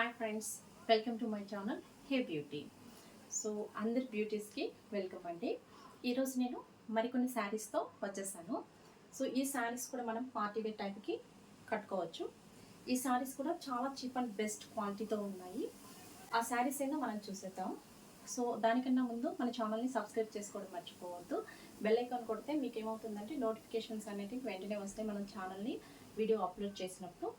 Hi friends, welcome to my channel hey beauty. So అందరి బ్యూటీస్కి welcome అండి. ఈరోజు నేను మరికొన్ని శారీస్తో వచ్చేసాను. సో ఈ శారీస్ కూడా మనం పార్టీ వేర్ టైప్కి కట్టుకోవచ్చు. ఈ శారీస్ కూడా చాలా చీప్ అండ్ బెస్ట్ క్వాలిటీతో ఉన్నాయి. ఆ శారీస్ ఏదో మనం చూసేద్దాం. సో దానికన్నా ముందు మన ఛానల్ని సబ్స్క్రైబ్ చేసుకోవడం మర్చిపోవద్దు. బెల్ ఐకాన్ కొడితే మీకు ఏమవుతుందంటే నోటిఫికేషన్స్ అనేటివి వెంటనే వస్తాయి మన ఛానల్ని వీడియో అప్లోడ్ చేసినప్పుడు.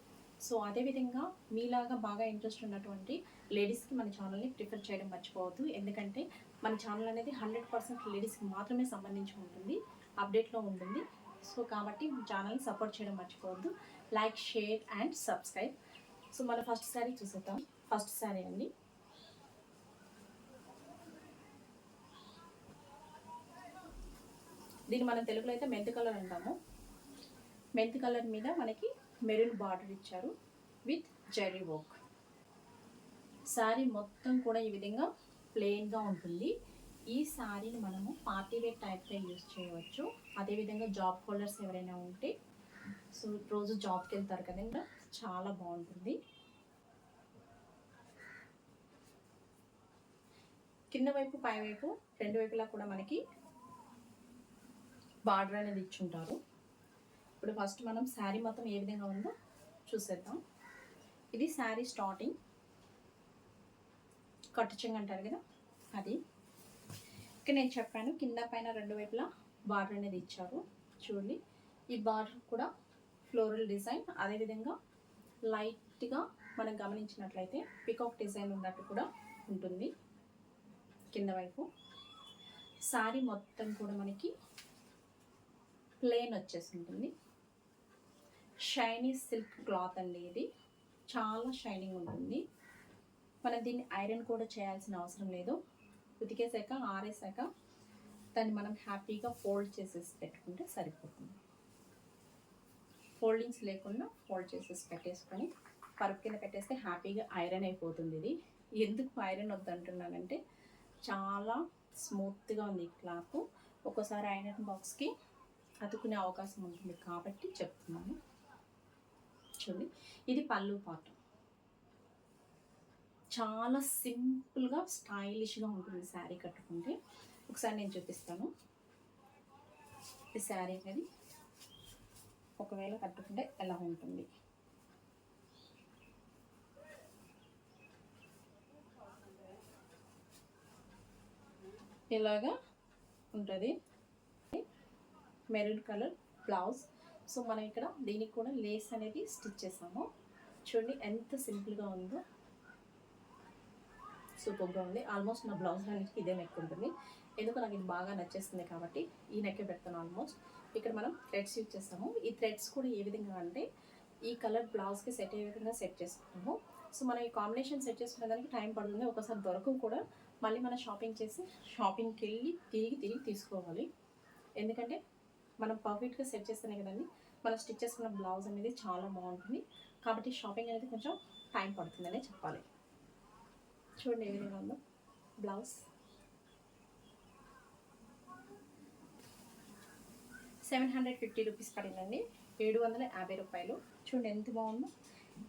సో అదేవిధంగా మీలాగా బాగా ఇంట్రెస్ట్ ఉన్నటువంటి లేడీస్కి మన ఛానల్ని ప్రిఫర్ చేయడం మర్చిపోవద్దు. ఎందుకంటే మన ఛానల్ అనేది 100% లేడీస్కి మాత్రమే సంబంధించి ఉంటుంది, అప్డేట్లో ఉంటుంది. సో కాబట్టి మన ఛానల్ని సపోర్ట్ చేయడం మర్చిపోవద్దు. Like, share and subscribe. So మన ఫస్ట్ శారీ చూసేద్దాం. ఫస్ట్ శారీ అండి. దీన్ని మనం తెలుగులో అయితే మెంతి కలర్ అంటాము. మెంతి కలర్ మీద మనకి మెరూన్ బార్డర్ ఇచ్చారు విత్ జెర్రీ వర్క్. శారీ మొత్తం కూడా ఈ విధంగా ప్లెయిన్గా ఉంటుంది. ఈ శారీని మనము పార్టీ వేర్ టైప్గా యూజ్ చేయవచ్చు. అదేవిధంగా జాబ్ హోల్డర్స్ ఎవరైనా ఉంటే, సో రోజు జాబ్కి వెళ్తారు కదండి, చాలా బాగుంటుంది. కింద వైపు పై వైపు రెండు వైపులా కూడా మనకి బార్డర్ అనేది ఇచ్చుంటారు. ఇప్పుడు ఫస్ట్ మనం శారీ మొత్తం ఏ విధంగా ఉందో చూసేద్దాం. ఇది శారీ స్టార్టింగ్, కట్టు చెంగు అంటారు కదా అది. ఇక్కడ నేను చెప్పాను కింద పైన రెండు వైపులా బార్డర్ అనేది ఇచ్చారు. చూడండి, ఈ బార్డర్ కూడా ఫ్లోరల్ డిజైన్, అదేవిధంగా లైట్గా మనం గమనించినట్లయితే పికాక్ డిజైన్ ఉన్నట్టు కూడా ఉంటుంది కింద వైపు. శారీ మొత్తం కూడా మనకి ప్లెయిన్ వచ్చేసి ఉంటుంది. షైనీ సిల్క్ క్లాత్ అండి, ఇది చాలా షైనింగ్ ఉంటుంది. మనం దీన్ని ఐరన్ కూడా చేయాల్సిన అవసరం లేదు. ఉతికేసాక ఆరేసాక దాన్ని మనం హ్యాపీగా ఫోల్డ్ చేసేసి పెట్టుకుంటే సరిపోతుంది. ఫోల్డింగ్స్ లేకుండా ఫోల్డ్ చేసేసి పెట్టేసుకొని పరుపు కింద పెట్టేస్తే హ్యాపీగా ఐరన్ అయిపోతుంది. ఇది ఎందుకు ఐరన్ వద్దంటున్నానంటే చాలా స్మూత్గా ఉంది ఈ క్లాత్. ఒక్కోసారి ఐరన్ బాక్స్కి అతుకునే అవకాశం ఉంటుంది కాబట్టి చెప్తున్నాను. చూడండి, ఇది పళ్ళు పార్ట్. చాలా సింపుల్గా స్టైలిష్గా ఉంటుంది శారీ కట్టుకుంటే. ఒకసారి నేను చూపిస్తాను. ఈ శారీ అనేది ఒకవేళ కట్టుకుంటే ఎలా ఉంటుంది. ఇలాగా ఉంటుంది. Maroon colour blouse. సో మనం ఇక్కడ దీనికి కూడా లేస్ అనేది స్టిచ్ చేసాము. చూడండి ఎంత సింపుల్గా ఉందో, సూపర్గా ఉంది. ఆల్మోస్ట్ నా బ్లౌజ్ అన్నిటికీ ఇదే నెక్ ఉంటుంది. ఎందుకు నాకు ఇది బాగా నచ్చేస్తుంది కాబట్టి ఈ నెక్కే పెడతాను ఆల్మోస్ట్. ఇక్కడ మనం థ్రెడ్స్ యూజ్ చేస్తాము. ఈ థ్రెడ్స్ కూడా ఏ విధంగా అంటే ఈ కలర్ బ్లౌజ్కి సెట్ అయ్యే విధంగా సెట్ చేసుకుంటాము. సో మనం ఈ కాంబినేషన్ సెట్ చేసుకునే దానికి టైం పడుతుంది. ఒకసారి దొరకవు కూడా, మళ్ళీ మనం షాపింగ్కి వెళ్ళి తిరిగి తీసుకోవాలి. ఎందుకంటే మనం పర్ఫెక్ట్గా సెట్ చేస్తేనే కదండి మనం స్టిచ్ చేసుకున్న బ్లౌజ్ అనేది చాలా బాగుంటుంది. కాబట్టి షాపింగ్ అనేది కొంచెం టైం పడుతుందనే చెప్పాలి. చూడండి ఏ విధంగా ఉందో బ్లౌజ్. 750 రూపీస్ పడిందండి, 750 రూపాయలు. చూడండి ఎంత బాగుందో.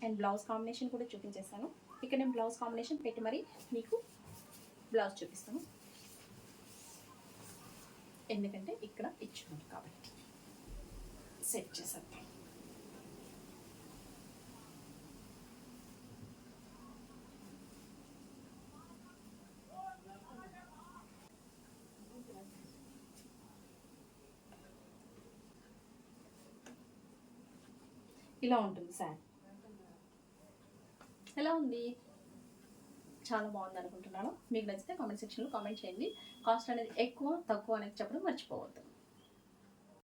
అండ్ బ్లౌజ్ కాంబినేషన్ కూడా చూపించేస్తాను. ఇక్కడ నేను బ్లౌజ్ కాంబినేషన్ పెట్టి మరి మీకు బ్లౌజ్ చూపిస్తాను, ఎందుకంటే ఇక్కడ ఇచ్చున్నాను కాబట్టి. సెట్ చేసేద్దాం. ఇలా ఉంటుంది సార్. ఎలా ఉంది? చాలా బాగుంది అనుకుంటున్నాను. మీకు నచ్చితే కామెంట్ సెక్షన్లో కామెంట్ చేయండి. కాస్ట్ అనేది ఎక్కువ తక్కువ అనేది చెప్పడం మర్చిపోవద్దు.